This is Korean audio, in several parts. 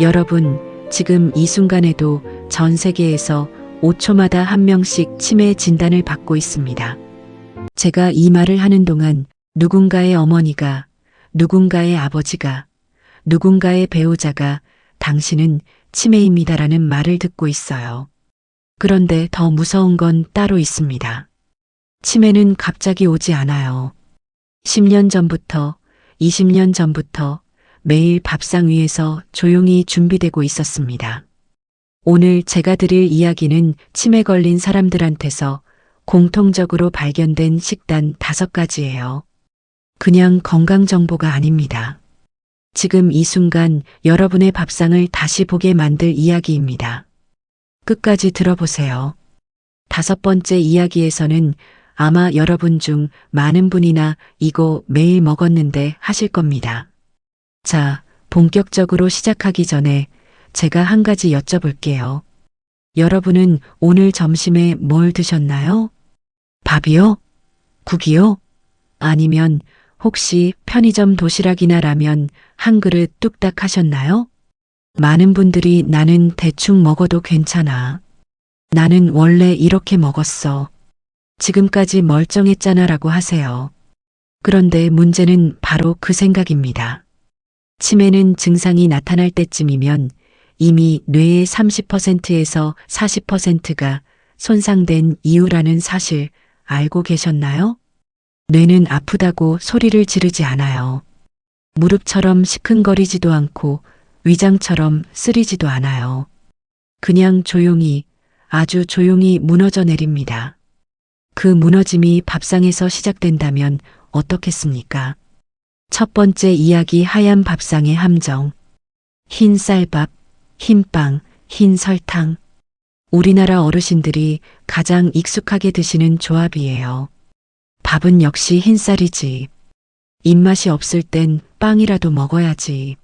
여러분, 지금 이 순간에도 전 세계에서 5초마다 한 명씩 치매 진단을 받고 있습니다. 제가 이 말을 하는 동안 누군가의 어머니가, 누군가의 아버지가, 누군가의 배우자가 당신은 치매입니다라는 말을 듣고 있어요. 그런데 더 무서운 건 따로 있습니다. 치매는 갑자기 오지 않아요. 10년 전부터, 20년 전부터 매일 밥상 위에서 조용히 준비되고 있었습니다. 오늘 제가 드릴 이야기는 치매 걸린 사람들한테서 공통적으로 발견된 식단 5가지예요. 그냥 건강 정보가 아닙니다. 지금 이 순간 여러분의 밥상을 다시 보게 만들 이야기입니다. 끝까지 들어보세요. 5번째 이야기에서는 아마 여러분 중 많은 분이나 이거 매일 먹었는데 하실 겁니다. 자, 본격적으로 시작하기 전에 제가 한 가지 여쭤볼게요. 여러분은 오늘 점심에 뭘 드셨나요? 밥이요? 국이요? 아니면 혹시 편의점 도시락이나 라면 한 그릇 뚝딱 하셨나요? 많은 분들이 나는 대충 먹어도 괜찮아. 나는 원래 이렇게 먹었어. 지금까지 멀쩡했잖아 라고 하세요. 그런데 문제는 바로 그 생각입니다. 치매는 증상이 나타날 때쯤이면 이미 뇌의 30%에서 40%가 손상된 이유라는 사실 알고 계셨나요? 뇌는 아프다고 소리를 지르지 않아요. 무릎처럼 시큰거리지도 않고 위장처럼 쓰리지도 않아요. 그냥 조용히, 아주 조용히 무너져 내립니다. 그 무너짐이 밥상에서 시작된다면 어떻겠습니까? 첫 번째 이야기 하얀 밥상의 함정. 흰 쌀밥, 흰 빵, 흰 설탕. 우리나라 어르신들이 가장 익숙하게 드시는 조합이에요. 밥은 역시 흰쌀이지. 입맛이 없을 땐 빵이라도 먹어야지.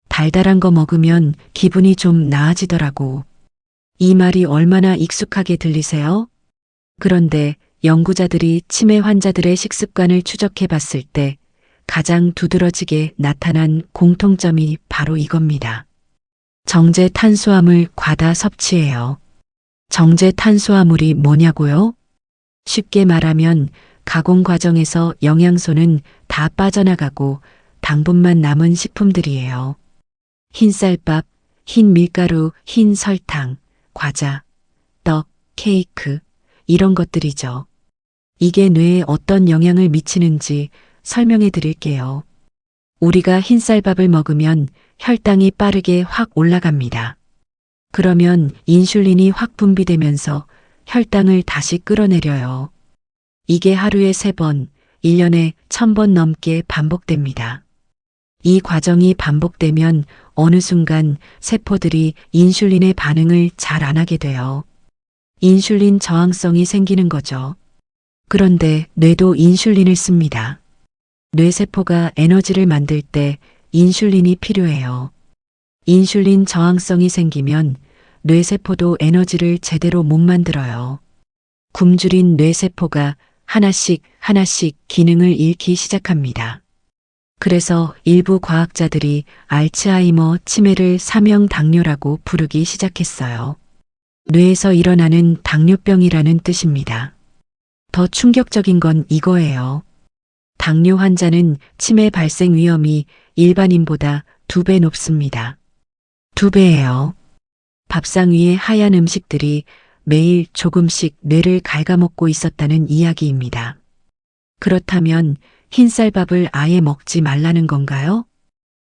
달달한 거 먹으면 기분이 좀 나아지더라고. 이 말이 얼마나 익숙하게 들리세요? 그런데 연구자들이 치매 환자들의 식습관을 추적해 봤을 때 가장 두드러지게 나타난 공통점이 바로 이겁니다. 정제 탄수화물 과다 섭취예요. 정제 탄수화물이 뭐냐고요? 쉽게 말하면 가공 과정에서 영양소는 다 빠져나가고 당분만 남은 식품들이에요. 흰 쌀밥, 흰 밀가루, 흰 설탕, 과자, 떡, 케이크, 이런 것들이죠. 이게 뇌에 어떤 영향을 미치는지 설명해 드릴게요. 우리가 흰쌀밥을 먹으면 혈당이 빠르게 확 올라갑니다. 그러면 인슐린이 확 분비되면서 혈당을 다시 끌어내려요. 이게 하루에 3번, 1년에 1000번 넘게 반복됩니다. 이 과정이 반복되면 어느 순간 세포들이 인슐린의 반응을 잘 안 하게 돼요. 인슐린 저항성이 생기는 거죠. 그런데 뇌도 인슐린을 씁니다. 뇌세포가 에너지를 만들 때 인슐린이 필요해요. 인슐린 저항성이 생기면 뇌세포도 에너지를 제대로 못 만들어요. 굶주린 뇌세포가 하나씩 하나씩 기능을 잃기 시작합니다. 그래서 일부 과학자들이 알츠하이머 치매를 사명당뇨라고 부르기 시작했어요. 뇌에서 일어나는 당뇨병이라는 뜻입니다. 더 충격적인 건 이거예요. 당뇨 환자는 치매 발생 위험이 일반인보다 2배 높습니다. 2배예요. 밥상 위에 하얀 음식들이 매일 조금씩 뇌를 갉아먹고 있었다는 이야기입니다. 그렇다면 흰쌀밥을 아예 먹지 말라는 건가요?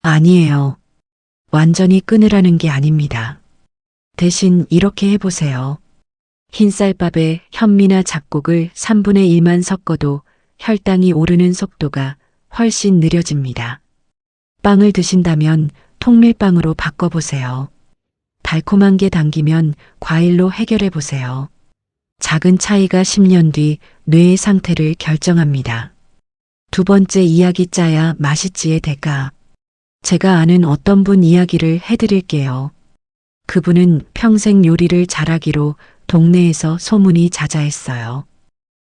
아니에요. 완전히 끊으라는 게 아닙니다. 대신 이렇게 해보세요. 흰쌀밥에 현미나 잡곡을 3분의 1만 섞어도 혈당이 오르는 속도가 훨씬 느려집니다. 빵을 드신다면 통밀빵으로 바꿔보세요. 달콤한 게 당기면 과일로 해결해 보세요. 작은 차이가 10년 뒤 뇌의 상태를 결정합니다. 2번째 이야기 짜야 맛있지의 대가. 제가 아는 어떤 분 이야기를 해드릴게요. 그분은 평생 요리를 잘하기로 동네에서 소문이 자자했어요.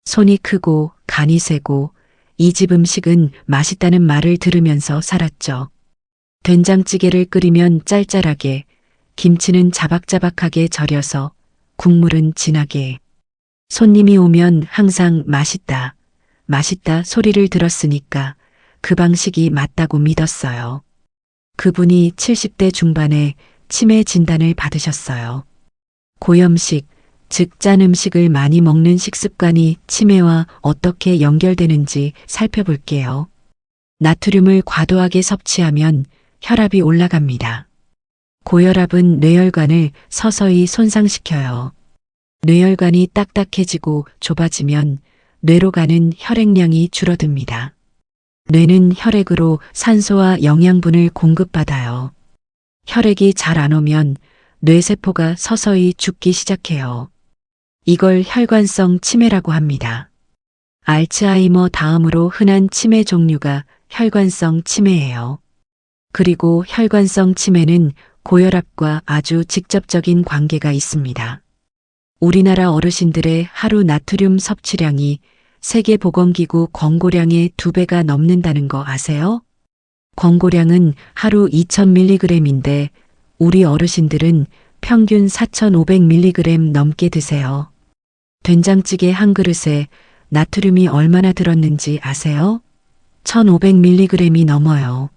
손이 크고 간이 세고 이 집 음식은 맛있다는 말을 들으면서 살았죠. 된장찌개를 끓이면 짤짤하게, 김치는 자박자박하게 절여서, 국물은 진하게. 손님이 오면 항상 맛있다, 맛있다 소리를 들었으니까 그 방식이 맞다고 믿었어요. 그분이 70대 중반에 치매 진단을 받으셨어요. 고염식, 즉 짠 음식을 많이 먹는 식습관이 치매와 어떻게 연결되는지 살펴볼게요. 나트륨을 과도하게 섭취하면 혈압이 올라갑니다. 고혈압은 뇌혈관을 서서히 손상시켜요. 뇌혈관이 딱딱해지고 좁아지면 뇌로 가는 혈액량이 줄어듭니다. 뇌는 혈액으로 산소와 영양분을 공급받아요. 혈액이 잘 안 오면 뇌세포가 서서히 죽기 시작해요. 이걸 혈관성 치매라고 합니다. 알츠하이머 다음으로 흔한 치매 종류가 혈관성 치매예요. 그리고 혈관성 치매는 고혈압과 아주 직접적인 관계가 있습니다. 우리나라 어르신들의 하루 나트륨 섭취량이 세계보건기구 권고량의 2배가 넘는다는 거 아세요? 권고량은 하루 2000mg인데 우리 어르신들은 평균 4500mg 넘게 드세요. 된장찌개 한 그릇에 나트륨이 얼마나 들었는지 아세요? 1500mg이 넘어요.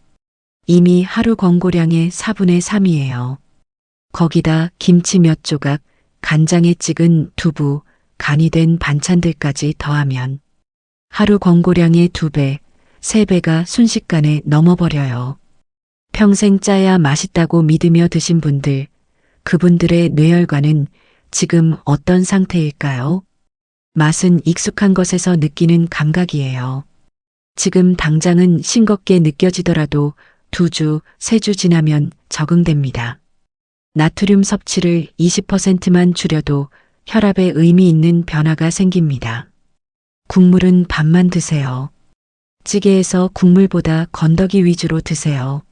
이미 하루 권고량의 4분의 3이에요. 거기다 김치 몇 조각, 간장에 찍은 두부, 간이 된 반찬들까지 더하면 하루 권고량의 2배, 3배가 순식간에 넘어버려요. 평생 짜야 맛있다고 믿으며 드신 분들, 그분들의 뇌혈관은 지금 어떤 상태일까요? 맛은 익숙한 것에서 느끼는 감각이에요. 지금 당장은 싱겁게 느껴지더라도 2주, 3주 지나면 적응됩니다. 나트륨 섭취를 20%만 줄여도 혈압에 의미 있는 변화가 생깁니다. 국물은 반만 드세요. 찌개에서 국물보다 건더기 위주로 드세요.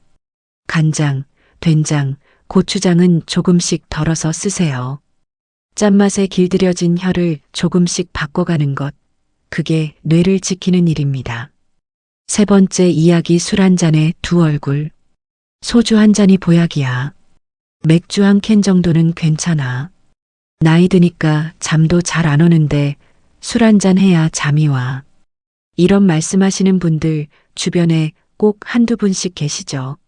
간장, 된장, 고추장은 조금씩 덜어서 쓰세요. 짠맛에 길들여진 혀를 조금씩 바꿔가는 것, 그게 뇌를 지키는 일입니다. 세 번째 이야기, 술 한 잔에 두 얼굴. 소주 한 잔이 보약이야. 맥주 한 캔 정도는 괜찮아. 나이 드니까 잠도 잘 안 오는데 술 한 잔 해야 잠이 와. 이런 말씀하시는 분들 주변에 꼭 한두 분씩 계시죠.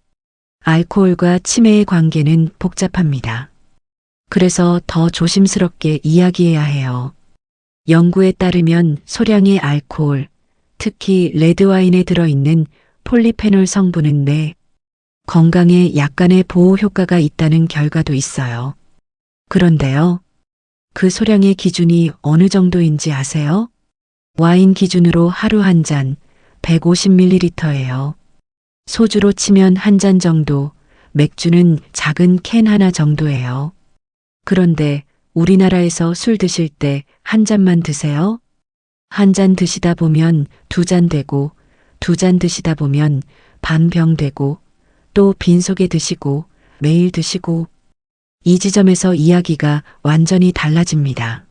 알코올과 치매의 관계는 복잡합니다. 그래서 더 조심스럽게 이야기해야 해요. 연구에 따르면 소량의 알코올, 특히 레드와인에 들어있는 폴리페놀 성분은 뇌 건강에 약간의 보호 효과가 있다는 결과도 있어요. 그런데요, 그 소량의 기준이 어느 정도인지 아세요? 와인 기준으로 하루 한 잔, 150ml예요. 소주로 치면 한 잔 정도, 맥주는 작은 캔 하나 정도예요. 그런데 우리나라에서 술 드실 때 한 잔만 드세요? 한 잔 드시다 보면 2잔 되고, 2잔 드시다 보면 반 병 되고, 또 빈속에 드시고, 매일 드시고, 이 지점에서 이야기가 완전히 달라집니다.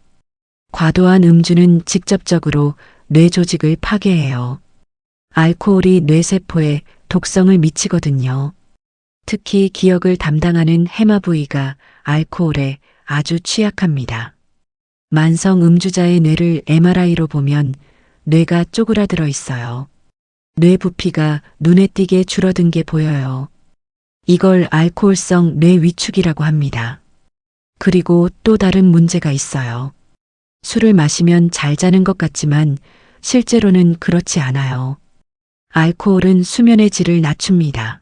과도한 음주는 직접적으로 뇌 조직을 파괴해요. 알코올이 뇌세포에 독성을 미치거든요. 특히 기억을 담당하는 해마 부위가 알코올에 아주 취약합니다. 만성 음주자의 뇌를 MRI로 보면 뇌가 쪼그라들어 있어요. 뇌 부피가 눈에 띄게 줄어든 게 보여요. 이걸 알코올성 뇌 위축이라고 합니다. 그리고 또 다른 문제가 있어요. 술을 마시면 잘 자는 것 같지만 실제로는 그렇지 않아요. 알코올은 수면의 질을 낮춥니다.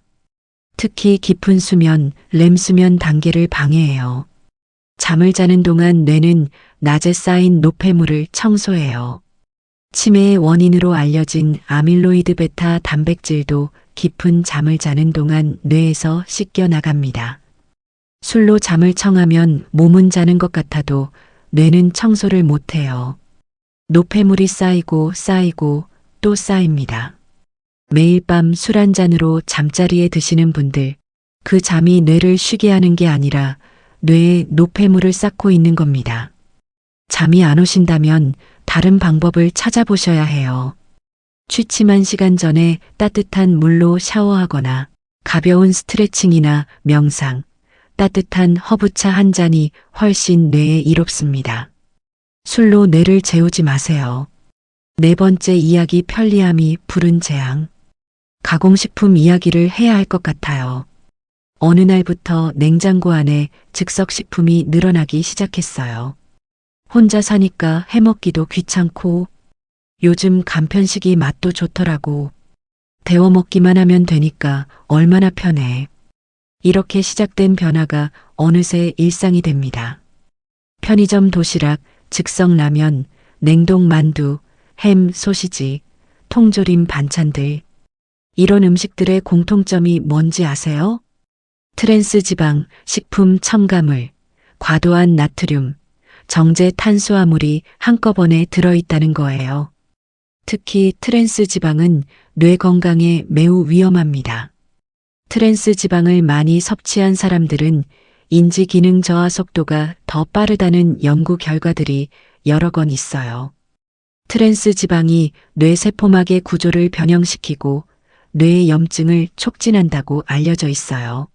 특히 깊은 수면, 렘 수면 단계를 방해해요. 잠을 자는 동안 뇌는 낮에 쌓인 노폐물을 청소해요. 치매의 원인으로 알려진 아밀로이드 베타 단백질도 깊은 잠을 자는 동안 뇌에서 씻겨 나갑니다. 술로 잠을 청하면 몸은 자는 것 같아도 뇌는 청소를 못해요. 노폐물이 쌓이고 쌓이고 또 쌓입니다. 매일 밤 술 한 잔으로 잠자리에 드시는 분들, 그 잠이 뇌를 쉬게 하는 게 아니라 뇌에 노폐물을 쌓고 있는 겁니다. 잠이 안 오신다면 다른 방법을 찾아보셔야 해요. 취침 1시간 전에 따뜻한 물로 샤워하거나 가벼운 스트레칭이나 명상, 따뜻한 허브차 한 잔이 훨씬 뇌에 이롭습니다. 술로 뇌를 재우지 마세요. 네 번째 이야기 편리함이 부른 재앙. 가공식품 이야기를 해야 할 것 같아요. 어느 날부터 냉장고 안에 즉석식품이 늘어나기 시작했어요. 혼자 사니까 해먹기도 귀찮고 요즘 간편식이 맛도 좋더라고. 데워 먹기만 하면 되니까 얼마나 편해. 이렇게 시작된 변화가 어느새 일상이 됩니다. 편의점 도시락, 즉석 라면, 냉동 만두, 햄, 소시지, 통조림 반찬들. 이런 음식들의 공통점이 뭔지 아세요? 트랜스 지방, 식품 첨가물, 과도한 나트륨, 정제 탄수화물이 한꺼번에 들어있다는 거예요. 특히 트랜스 지방은 뇌 건강에 매우 위험합니다. 트랜스 지방을 많이 섭취한 사람들은 인지 기능 저하 속도가 더 빠르다는 연구 결과들이 여러 건 있어요. 트랜스 지방이 뇌 세포막의 구조를 변형시키고 뇌의 염증을 촉진한다고 알려져 있어요.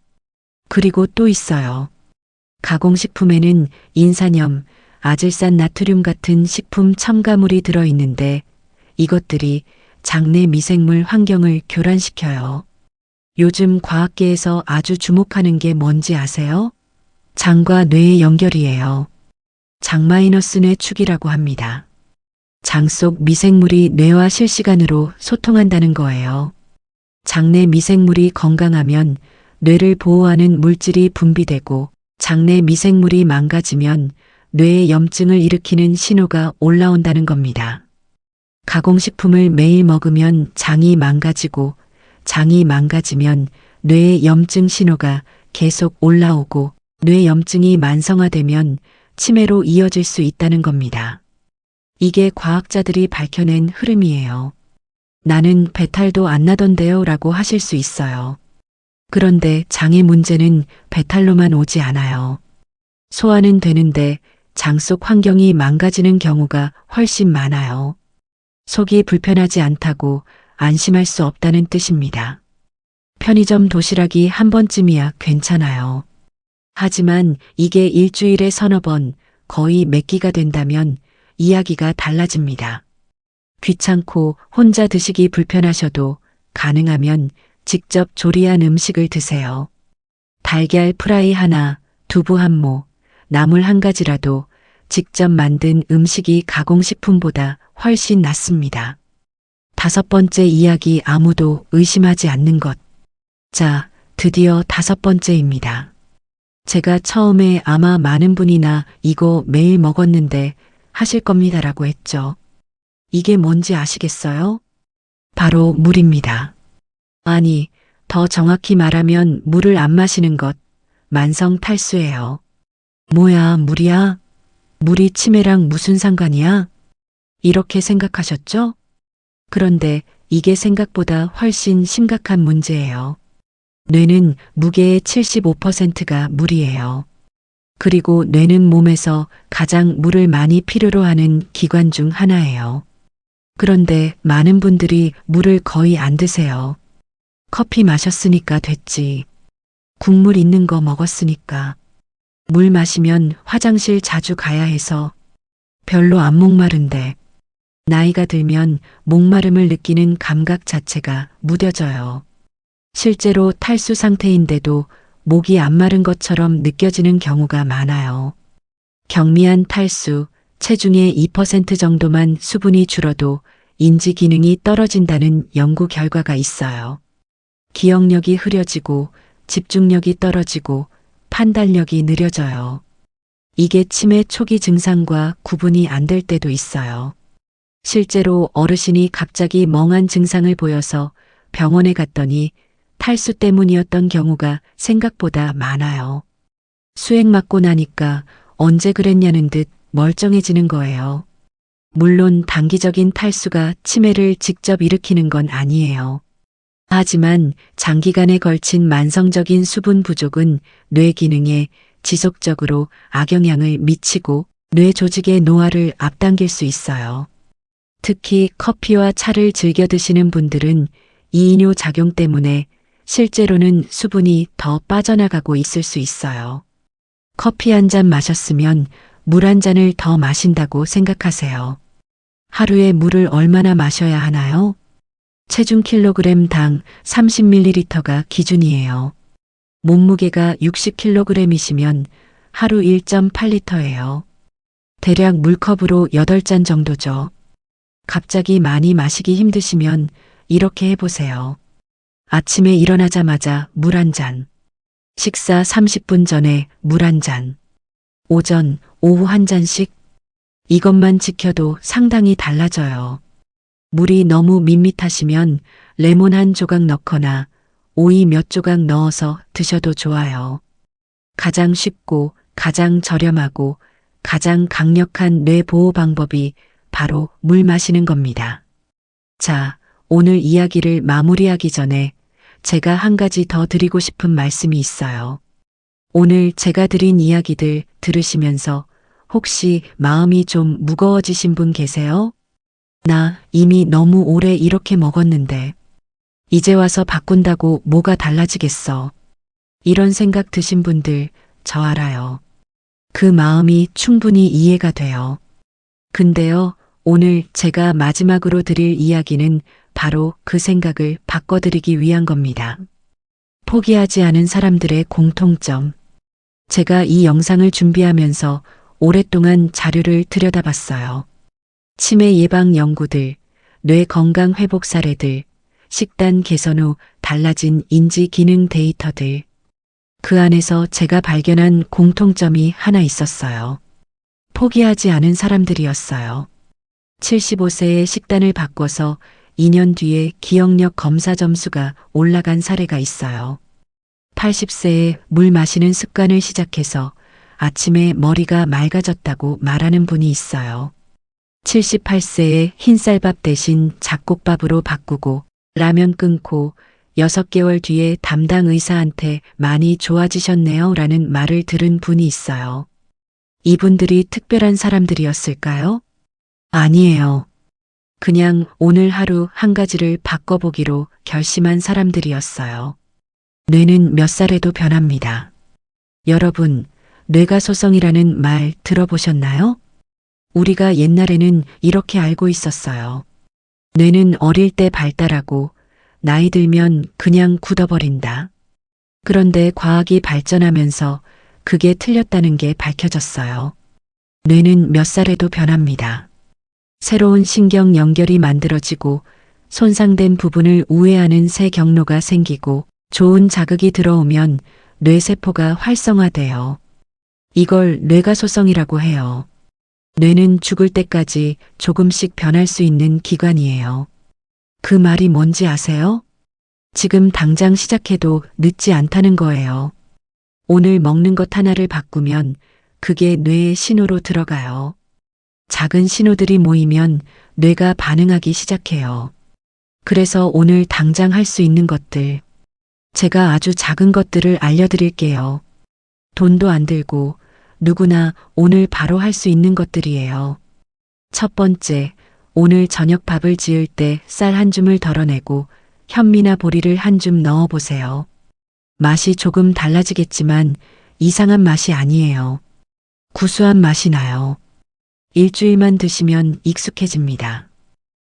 그리고 또 있어요. 가공식품에는 인산염, 아질산 나트륨 같은 식품 첨가물이 들어있는데 이것들이 장내 미생물 환경을 교란시켜요. 요즘 과학계에서 아주 주목하는 게 뭔지 아세요? 장과 뇌의 연결이에요. 장-뇌 축이라고 합니다. 장 속 미생물이 뇌와 실시간으로 소통한다는 거예요. 장내 미생물이 건강하면 뇌를 보호하는 물질이 분비되고 장내 미생물이 망가지면 뇌에 염증을 일으키는 신호가 올라온다는 겁니다. 가공식품을 매일 먹으면 장이 망가지고 장이 망가지면 뇌의 염증 신호가 계속 올라오고 뇌 염증이 만성화되면 치매로 이어질 수 있다는 겁니다. 이게 과학자들이 밝혀낸 흐름이에요. 나는 배탈도 안 나던데요 라고 하실 수 있어요. 그런데 장의 문제는 배탈로만 오지 않아요. 소화는 되는데 장 속 환경이 망가지는 경우가 훨씬 많아요. 속이 불편하지 않다고 안심할 수 없다는 뜻입니다. 편의점 도시락이 한 번쯤이야 괜찮아요. 하지만 이게 일주일에 서너 번, 거의 몇 끼가 된다면 이야기가 달라집니다. 귀찮고 혼자 드시기 불편하셔도 가능하면 직접 조리한 음식을 드세요. 달걀 프라이 하나, 두부 한 모, 나물 한 가지라도 직접 만든 음식이 가공식품보다 훨씬 낫습니다. 다섯 번째 이야기 아무도 의심하지 않는 것. 자, 드디어 다섯 번째입니다. 제가 처음에 아마 많은 분이나 이거 매일 먹었는데 하실 겁니다라고 했죠. 이게 뭔지 아시겠어요? 바로 물입니다. 아니, 더 정확히 말하면 물을 안 마시는 것, 만성 탈수예요. 뭐야, 물이야? 물이 치매랑 무슨 상관이야? 이렇게 생각하셨죠? 그런데 이게 생각보다 훨씬 심각한 문제예요. 뇌는 무게의 75%가 물이에요. 그리고 뇌는 몸에서 가장 물을 많이 필요로 하는 기관 중 하나예요. 그런데 많은 분들이 물을 거의 안 드세요. 커피 마셨으니까 됐지. 국물 있는 거 먹었으니까. 물 마시면 화장실 자주 가야 해서 별로 안 목마른데 나이가 들면 목마름을 느끼는 감각 자체가 무뎌져요. 실제로 탈수 상태인데도 목이 안 마른 것처럼 느껴지는 경우가 많아요. 경미한 탈수, 체중의 2% 정도만 수분이 줄어도 인지 기능이 떨어진다는 연구 결과가 있어요. 기억력이 흐려지고 집중력이 떨어지고 판단력이 느려져요. 이게 치매 초기 증상과 구분이 안 될 때도 있어요. 실제로 어르신이 갑자기 멍한 증상을 보여서 병원에 갔더니 탈수 때문이었던 경우가 생각보다 많아요. 수액 맞고 나니까 언제 그랬냐는 듯 멀쩡해지는 거예요. 물론 단기적인 탈수가 치매를 직접 일으키는 건 아니에요. 하지만 장기간에 걸친 만성적인 수분 부족은 뇌 기능에 지속적으로 악영향을 미치고 뇌 조직의 노화를 앞당길 수 있어요. 특히 커피와 차를 즐겨 드시는 분들은 이인효 작용 때문에 실제로는 수분이 더 빠져나가고 있을 수 있어요. 커피 한 잔 마셨으면 물 한 잔을 더 마신다고 생각하세요. 하루에 물을 얼마나 마셔야 하나요? 체중 킬로그램당 30ml가 기준이에요. 몸무게가 60kg이시면 하루 1.8리터예요. 대략 물컵으로 8잔 정도죠. 갑자기 많이 마시기 힘드시면 이렇게 해보세요. 아침에 일어나자마자 물 한 잔. 식사 30분 전에 물 한 잔. 오전, 오후 한 잔씩. 이것만 지켜도 상당히 달라져요. 물이 너무 밋밋하시면 레몬 한 조각 넣거나 오이 몇 조각 넣어서 드셔도 좋아요. 가장 쉽고 가장 저렴하고 가장 강력한 뇌 보호 방법이 바로 물 마시는 겁니다. 자, 오늘 이야기를 마무리하기 전에 제가 한 가지 더 드리고 싶은 말씀이 있어요. 오늘 제가 드린 이야기들 들으시면서 혹시 마음이 좀 무거워지신 분 계세요? 나 이미 너무 오래 이렇게 먹었는데 이제 와서 바꾼다고 뭐가 달라지겠어. 이런 생각 드신 분들 저 알아요. 그 마음이 충분히 이해가 돼요. 근데요, 오늘 제가 마지막으로 드릴 이야기는 바로 그 생각을 바꿔드리기 위한 겁니다. 포기하지 않은 사람들의 공통점. 제가 이 영상을 준비하면서 오랫동안 자료를 들여다봤어요. 치매 예방 연구들, 뇌 건강 회복 사례들, 식단 개선 후 달라진 인지 기능 데이터들. 그 안에서 제가 발견한 공통점이 하나 있었어요. 포기하지 않은 사람들이었어요. 75세에 식단을 바꿔서 2년 뒤에 기억력 검사 점수가 올라간 사례가 있어요. 80세에 물 마시는 습관을 시작해서 아침에 머리가 맑아졌다고 말하는 분이 있어요. 78세에 흰쌀밥 대신 잡곡밥으로 바꾸고 라면 끊고 6개월 뒤에 담당 의사한테 많이 좋아지셨네요 라는 말을 들은 분이 있어요. 이분들이 특별한 사람들이었을까요? 아니에요. 그냥 오늘 하루 한 가지를 바꿔보기로 결심한 사람들이었어요. 뇌는 몇 살에도 변합니다. 여러분, 뇌가소성이라는 말 들어보셨나요? 우리가 옛날에는 이렇게 알고 있었어요. 뇌는 어릴 때 발달하고 나이 들면 그냥 굳어버린다. 그런데 과학이 발전하면서 그게 틀렸다는 게 밝혀졌어요. 뇌는 몇 살에도 변합니다. 새로운 신경 연결이 만들어지고 손상된 부분을 우회하는 새 경로가 생기고 좋은 자극이 들어오면 뇌세포가 활성화돼요. 이걸 뇌가소성이라고 해요. 뇌는 죽을 때까지 조금씩 변할 수 있는 기관이에요. 그 말이 뭔지 아세요? 지금 당장 시작해도 늦지 않다는 거예요. 오늘 먹는 것 하나를 바꾸면 그게 뇌의 신호로 들어가요. 작은 신호들이 모이면 뇌가 반응하기 시작해요. 그래서 오늘 당장 할 수 있는 것들, 제가 아주 작은 것들을 알려드릴게요. 돈도 안 들고 누구나 오늘 바로 할 수 있는 것들이에요. 첫 번째, 오늘 저녁 밥을 지을 때 쌀 한 줌을 덜어내고 현미나 보리를 한 줌 넣어보세요. 맛이 조금 달라지겠지만 이상한 맛이 아니에요. 구수한 맛이 나요. 일주일만 드시면 익숙해집니다.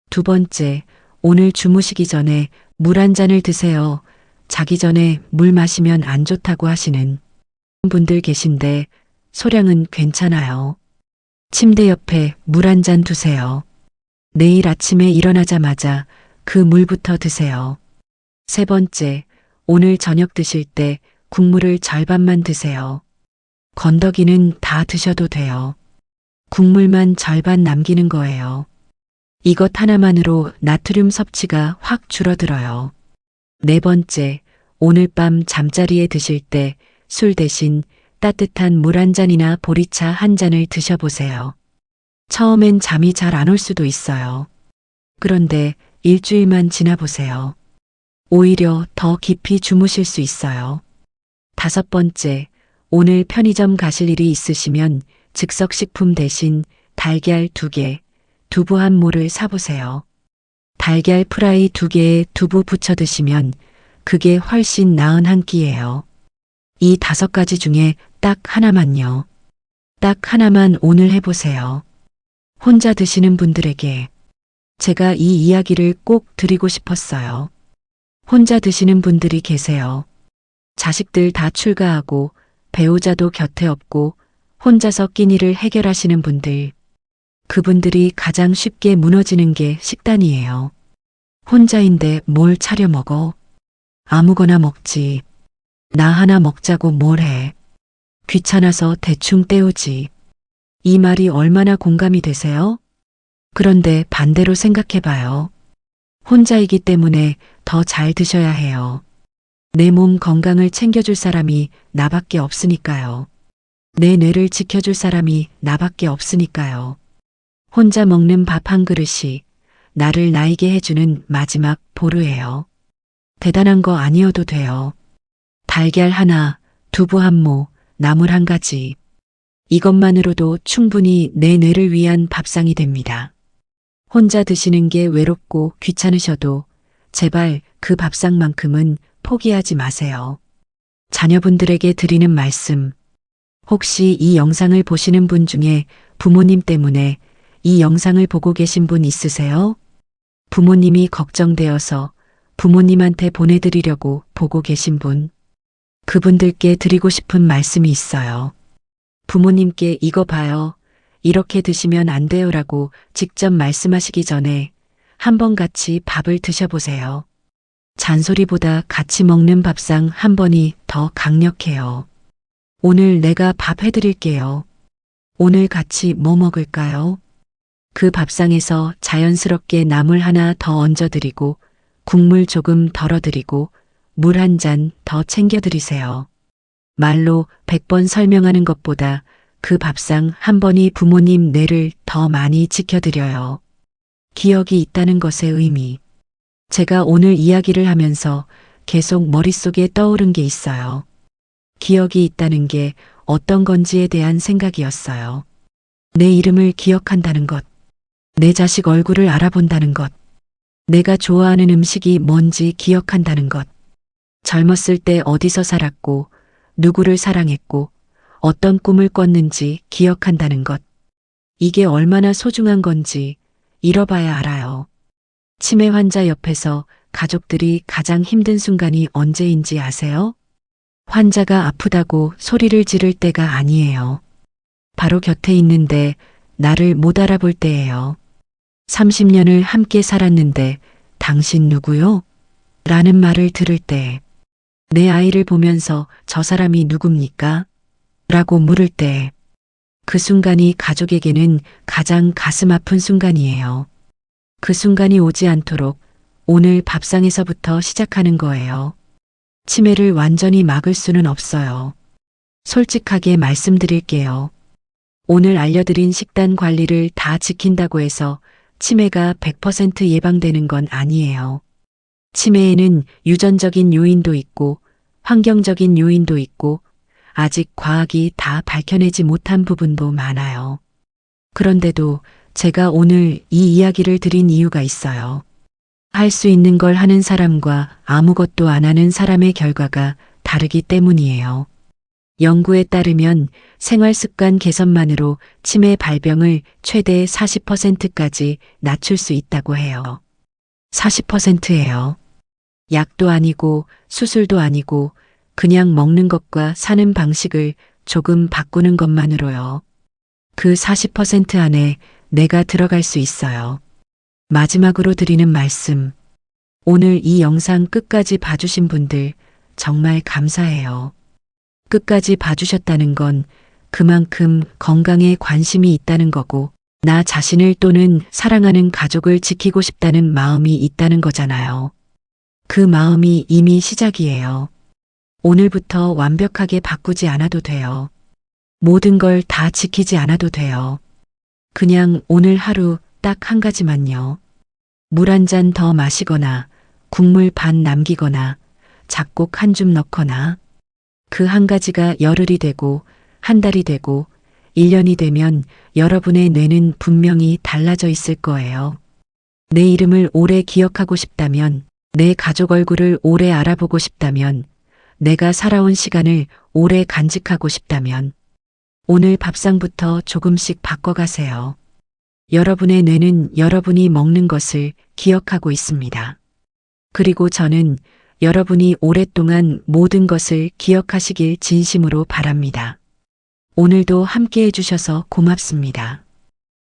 두 번째, 오늘 주무시기 전에 물 한 잔을 드세요. 자기 전에 물 마시면 안 좋다고 하시는 분들 계신데 소량은 괜찮아요. 침대 옆에 물 한 잔 두세요. 내일 아침에 일어나자마자 그 물부터 드세요. 세 번째, 오늘 저녁 드실 때 국물을 절반만 드세요. 건더기는 다 드셔도 돼요. 국물만 절반 남기는 거예요. 이것 하나만으로 나트륨 섭취가 확 줄어들어요. 네 번째, 오늘 밤 잠자리에 드실 때 술 대신 따뜻한 물 한 잔이나 보리차 한 잔을 드셔보세요. 처음엔 잠이 잘 안 올 수도 있어요. 그런데 일주일만 지나보세요. 오히려 더 깊이 주무실 수 있어요. 다섯 번째, 오늘 편의점 가실 일이 있으시면 즉석식품 대신 달걀 2개, 두부 한 모를 사보세요. 달걀 프라이 2개에 두부 부쳐 드시면 그게 훨씬 나은 한 끼예요. 이 5가지 중에 딱 하나만요. 딱 하나만 오늘 해보세요. 혼자 드시는 분들에게 제가 이 이야기를 꼭 드리고 싶었어요. 혼자 드시는 분들이 계세요. 자식들 다 출가하고 배우자도 곁에 없고 혼자서 끼니를 해결하시는 분들. 그분들이 가장 쉽게 무너지는 게 식단이에요. 혼자인데 뭘 차려 먹어? 아무거나 먹지. 나 하나 먹자고 뭘 해. 귀찮아서 대충 때우지. 이 말이 얼마나 공감이 되세요? 그런데 반대로 생각해봐요. 혼자이기 때문에 더 잘 드셔야 해요. 내 몸 건강을 챙겨줄 사람이 나밖에 없으니까요. 내 뇌를 지켜줄 사람이 나밖에 없으니까요. 혼자 먹는 밥 한 그릇이 나를 나이게 해주는 마지막 보루예요. 대단한 거 아니어도 돼요. 달걀 하나, 두부 한 모, 나물 한 가지. 이것만으로도 충분히 내 뇌를 위한 밥상이 됩니다. 혼자 드시는 게 외롭고 귀찮으셔도 제발 그 밥상만큼은 포기하지 마세요. 자녀분들에게 드리는 말씀. 혹시 이 영상을 보시는 분 중에 부모님 때문에 이 영상을 보고 계신 분 있으세요? 부모님이 걱정되어서 부모님한테 보내드리려고 보고 계신 분. 그분들께 드리고 싶은 말씀이 있어요. 부모님께 이거 봐요. 이렇게 드시면 안 돼요라고 직접 말씀하시기 전에 한번 같이 밥을 드셔보세요. 잔소리보다 같이 먹는 밥상 한 번이 더 강력해요. 오늘 내가 밥 해드릴게요. 오늘 같이 뭐 먹을까요? 그 밥상에서 자연스럽게 나물 하나 더 얹어드리고 국물 조금 덜어드리고 물 한 잔 더 챙겨드리세요. 말로 100번 설명하는 것보다 그 밥상 한 번이 부모님 뇌를 더 많이 지켜드려요. 기억이 있다는 것의 의미. 제가 오늘 이야기를 하면서 계속 머릿속에 떠오른 게 있어요. 기억이 있다는 게 어떤 건지에 대한 생각이었어요. 내 이름을 기억한다는 것. 내 자식 얼굴을 알아본다는 것. 내가 좋아하는 음식이 뭔지 기억한다는 것. 젊었을 때 어디서 살았고 누구를 사랑했고 어떤 꿈을 꿨는지 기억한다는 것. 이게 얼마나 소중한 건지 잃어봐야 알아요. 치매 환자 옆에서 가족들이 가장 힘든 순간이 언제인지 아세요? 환자가 아프다고 소리를 지를 때가 아니에요. 바로 곁에 있는데 나를 못 알아볼 때예요. 30년을 함께 살았는데 당신 누구요? 라는 말을 들을 때, 내 아이를 보면서 저 사람이 누굽니까? 라고 물을 때, 그 순간이 가족에게는 가장 가슴 아픈 순간이에요. 그 순간이 오지 않도록 오늘 밥상에서부터 시작하는 거예요. 치매를 완전히 막을 수는 없어요. 솔직하게 말씀드릴게요. 오늘 알려드린 식단 관리를 다 지킨다고 해서 치매가 100% 예방되는 건 아니에요. 치매에는 유전적인 요인도 있고 환경적인 요인도 있고 아직 과학이 다 밝혀내지 못한 부분도 많아요. 그런데도 제가 오늘 이 이야기를 드린 이유가 있어요. 할 수 있는 걸 하는 사람과 아무것도 안 하는 사람의 결과가 다르기 때문이에요. 연구에 따르면 생활습관 개선만으로 치매 발병을 최대 40%까지 낮출 수 있다고 해요. 40%예요. 약도 아니고 수술도 아니고 그냥 먹는 것과 사는 방식을 조금 바꾸는 것만으로요. 그 40% 안에 내가 들어갈 수 있어요. 마지막으로 드리는 말씀. 오늘 이 영상 끝까지 봐주신 분들 정말 감사해요. 끝까지 봐주셨다는 건 그만큼 건강에 관심이 있다는 거고 나 자신을 또는 사랑하는 가족을 지키고 싶다는 마음이 있다는 거잖아요. 그 마음이 이미 시작이에요. 오늘부터 완벽하게 바꾸지 않아도 돼요. 모든 걸 다 지키지 않아도 돼요. 그냥 오늘 하루 딱 한 가지만요. 물 한 잔 더 마시거나 국물 반 남기거나 잡곡 한 줌 넣거나 그 한 가지가 열흘이 되고 한 달이 되고 1년이 되면 여러분의 뇌는 분명히 달라져 있을 거예요. 내 이름을 오래 기억하고 싶다면 내 가족 얼굴을 오래 알아보고 싶다면, 내가 살아온 시간을 오래 간직하고 싶다면, 오늘 밥상부터 조금씩 바꿔가세요. 여러분의 뇌는 여러분이 먹는 것을 기억하고 있습니다. 그리고 저는 여러분이 오랫동안 모든 것을 기억하시길 진심으로 바랍니다. 오늘도 함께 해주셔서 고맙습니다.